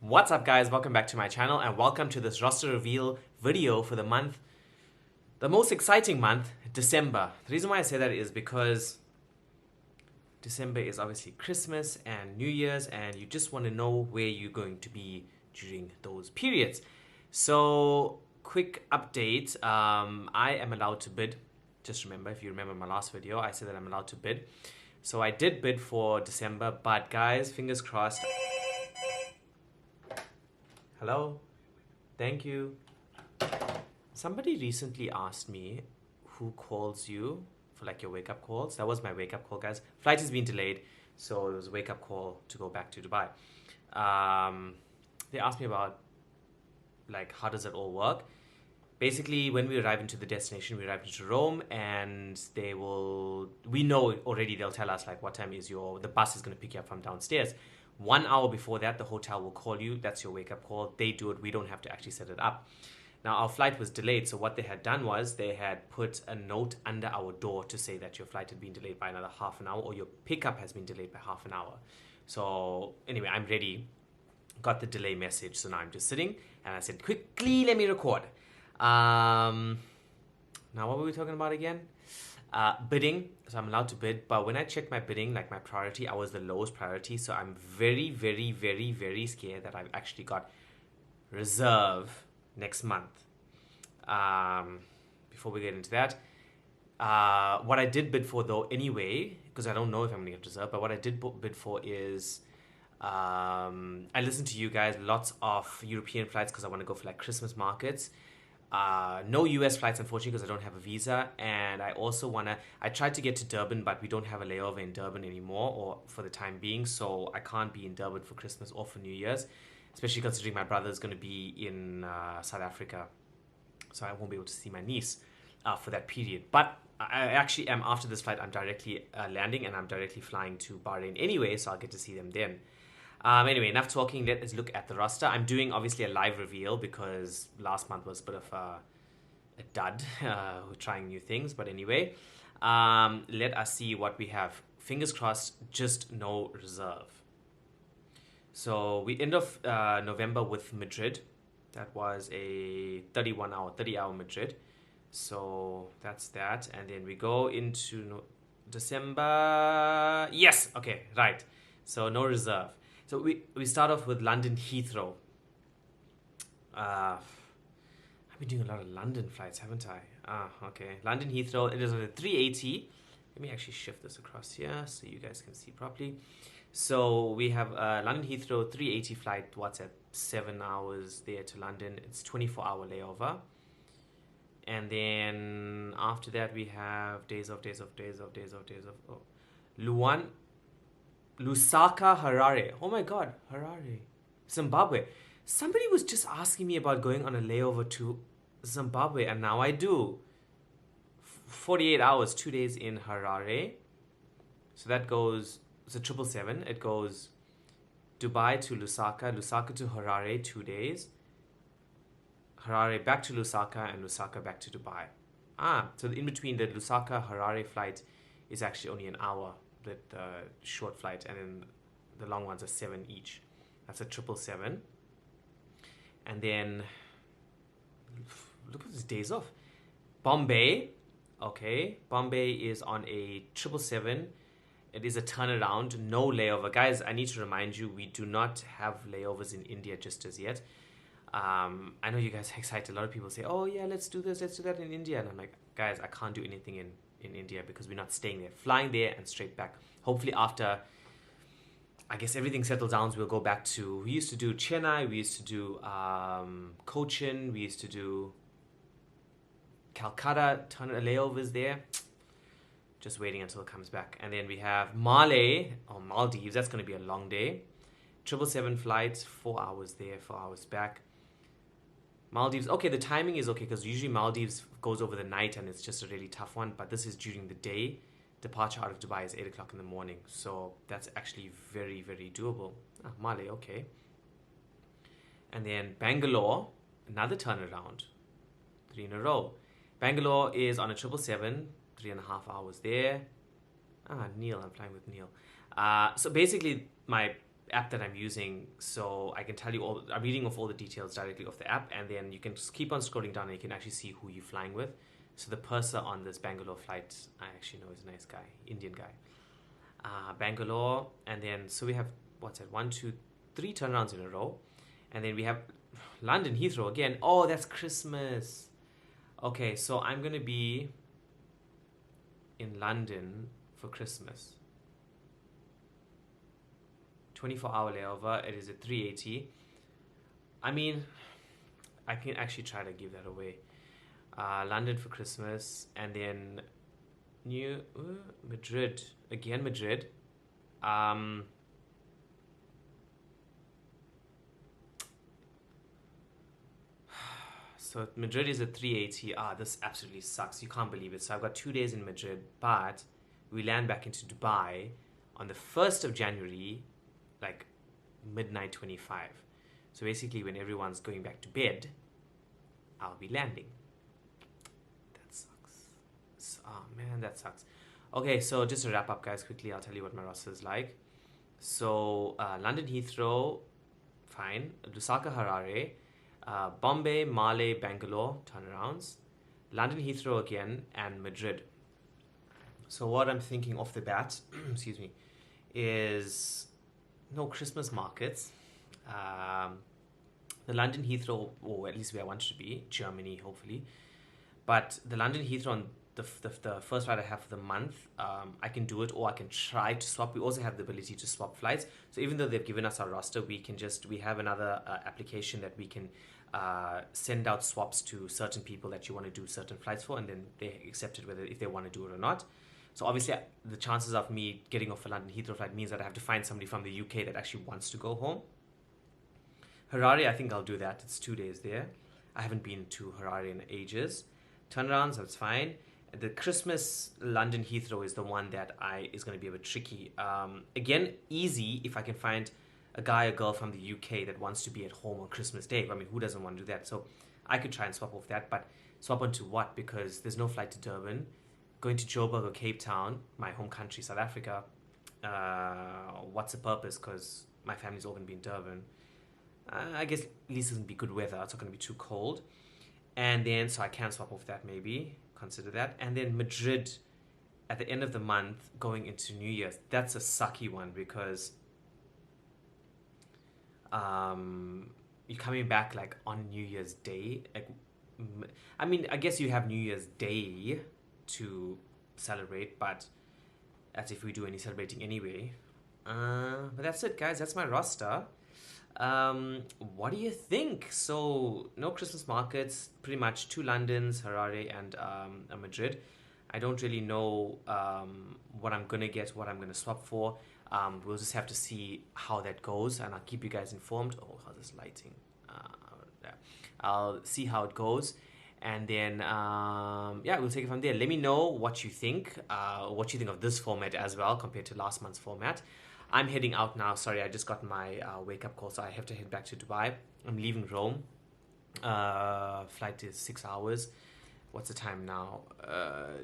What's up guys, welcome back to my channel and welcome to this roster reveal video for the month, the most exciting month, December. The reason why I say that is because December is obviously Christmas and New Year's and you just want to know where you're going to be during those periods. So quick update, I am allowed to bid. Just remember, if you remember my last video, I said that I'm allowed to bid. So I did bid for December, but guys, fingers crossed. Hello? Thank you. Somebody recently asked me who calls you for like your wake-up calls. That was my wake-up call, guys. Flight has been delayed, so it was a wake-up call to go back to Dubai. They asked me about like how does it all work. Basically, when we arrive into the destination, we arrive into Rome, and we know already, they'll tell us like what time is the bus is going to pick you up from downstairs. 1 hour before that, the hotel will call you. That's your wake-up call. They do it. We don't have to actually set it up. Now, our flight was delayed, so what they had done was they had put a note under our door to say that your flight had been delayed by another half an hour or your pickup has been delayed by half an hour. So anyway, I'm ready. Got the delay message, so now I'm just sitting, and I said, quickly, let me record. Now, what were we talking about again? Bidding. So I'm allowed to bid, but when I checked my bidding, like my priority, I was the lowest priority. So I'm very, very, very, very scared that I've actually got reserve next month. Before we get into that, what I did bid for though anyway, because I don't know if I'm going to get reserve, but what I did bid for is I listened to you guys, lots of European flights because I want to go for like Christmas markets. No US flights, unfortunately, because I don't have a visa, and I also I tried to get to Durban, but we don't have a layover in Durban anymore, or for the time being, so I can't be in Durban for Christmas or for New Year's, especially considering my brother is going to be in South Africa, so I won't be able to see my niece for that period. But I actually am, after this flight, I'm directly landing, and I'm directly flying to Bahrain anyway, so I'll get to see them then. Anyway, enough talking. Let's look at the roster. I'm doing obviously a live reveal because last month was a bit of a dud. We're trying new things, but anyway, let us see what we have. Fingers crossed, just no reserve. So we end off November with Madrid. That was a 30-hour Madrid. So that's that, and then we go into December. Yes, okay, right. So no reserve. So we start off with London Heathrow. I've been doing a lot of London flights, haven't I? Okay. London Heathrow, it is on a 380. Let me actually shift this across here so you guys can see properly. So we have London Heathrow 380 flight, what's that, 7 hours there to London. It's 24-hour layover. And then after that we have days off. Oh. Lusaka, Harare. Oh my god, Harare. Zimbabwe. Somebody was just asking me about going on a layover to Zimbabwe, and now I do. 48 hours, 2 days in Harare. So that goes, it's a 777. It goes Dubai to Lusaka, Lusaka to Harare, 2 days. Harare back to Lusaka, and Lusaka back to Dubai. So in between the Lusaka-Harare flight is actually only an hour. The short flight, and then the long ones are 7 each. That's a 777. And then look at these days off. Bombay, okay. Bombay is on a 777. It is a turnaround, no layover. Guys, I need to remind you, we do not have layovers in India just as yet. I know you guys are excited. A lot of people say, oh yeah, let's do this, let's do that in India. And I'm like, guys, I can't do anything in India because we're not staying there. Flying there and straight back. Hopefully after, I guess, everything settles down, we'll go back to, we used to do Chennai, we used to do Cochin, we used to do Calcutta, ton of layovers there. Just waiting until it comes back. And then we have Maldives. That's going to be a long day. 777 flights, 4 hours there, 4 hours back. Maldives, okay, the timing is okay because usually Maldives goes over the night and it's just a really tough one, but this is during the day. Departure out of Dubai is 8 o'clock in the morning, so that's actually very, very doable. Male, okay. And then Bangalore, another turnaround, 3 in a row. Bangalore is on a 777, 3.5 hours there. Neil, I'm flying with Neil. So basically, my app that I'm using, so I can tell you all. I'm reading off all the details directly off the app, and then you can just keep on scrolling down, and you can actually see who you're flying with. So the purser on this Bangalore flight, I actually know is a nice guy, Indian guy. Bangalore, and then so we have what's that? 1, 2, 3 turnarounds in a row, and then we have London Heathrow again. Oh, that's Christmas. Okay, so I'm gonna be in London for Christmas. 24-hour layover. It is at 380. I mean, I can actually try to give that away. London for Christmas, and then Madrid again. Madrid. So Madrid is at 380. This absolutely sucks. You can't believe it. So I've got 2 days in Madrid, but we land back into Dubai on the 1st of January, like midnight 25. So basically, when everyone's going back to bed, I'll be landing. That sucks. Oh man, that sucks. Okay, so just to wrap up, guys, quickly, I'll tell you what my roster is like. So London Heathrow, fine. Lusaka Harare, Bombay, Malé, Bangalore turnarounds, London Heathrow again, and Madrid. So what I'm thinking off the bat, excuse me, is no Christmas markets. The London Heathrow, or at least where I want it to be, Germany, hopefully. But the London Heathrow on the first flight I have for the month, I can do it, or I can try to swap. We also have the ability to swap flights. So even though they've given us our roster, we have another application that we can send out swaps to certain people that you want to do certain flights for, and then they accept it if they want to do it or not. So obviously, the chances of me getting off a London Heathrow flight means that I have to find somebody from the UK that actually wants to go home. Harare, I think I'll do that. It's 2 days there. I haven't been to Harare in ages. Turnarounds, that's fine. The Christmas London Heathrow is the one that is going to be a bit tricky. Again, easy if I can find a guy or girl from the UK that wants to be at home on Christmas Day. I mean, who doesn't want to do that? So I could try and swap off that, but swap onto what? Because there's no flight to Durban. Going to Joburg or Cape Town, my home country, South Africa, what's the purpose? Because my family's all going to be in Durban. I guess at least it's going to be good weather. It's not going to be too cold. And then, so I can swap off that maybe. Consider that. And then Madrid at the end of the month going into New Year's. That's a sucky one because you're coming back like on New Year's Day. Like, I mean, I guess you have New Year's Day to celebrate, but as if we do any celebrating anyway. But that's it, guys. That's my roster. What do you think? So no Christmas markets, pretty much 2 Londons, Harare and Madrid. I don't really know what I'm gonna get, what I'm gonna swap for. We'll just have to see how that goes, and I'll keep you guys informed. Oh, how's this lighting? Yeah. I'll see how it goes, and then yeah, we'll take it from there. Let me know what you think of this format as well compared to last month's format. I'm heading out now. Sorry, I just got my wake-up call, so I have to head back to Dubai. I'm leaving Rome. Flight is 6 hours. What's the time now?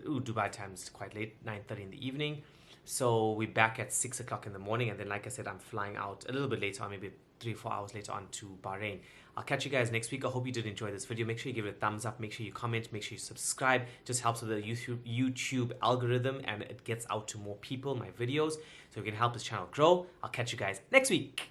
Dubai time is quite late, 9:30 in the evening. So we're back at 6 o'clock in the morning, and then, like I said, I'm flying out a little bit later on, maybe 3 or 4 hours later on to Bahrain. I'll catch you guys next week. I hope you did enjoy this video. Make sure you give it a thumbs up. Make sure you comment. Make sure you subscribe. Just helps with the YouTube algorithm, and it gets out to more people, my videos, so we can help this channel grow. I'll catch you guys next week.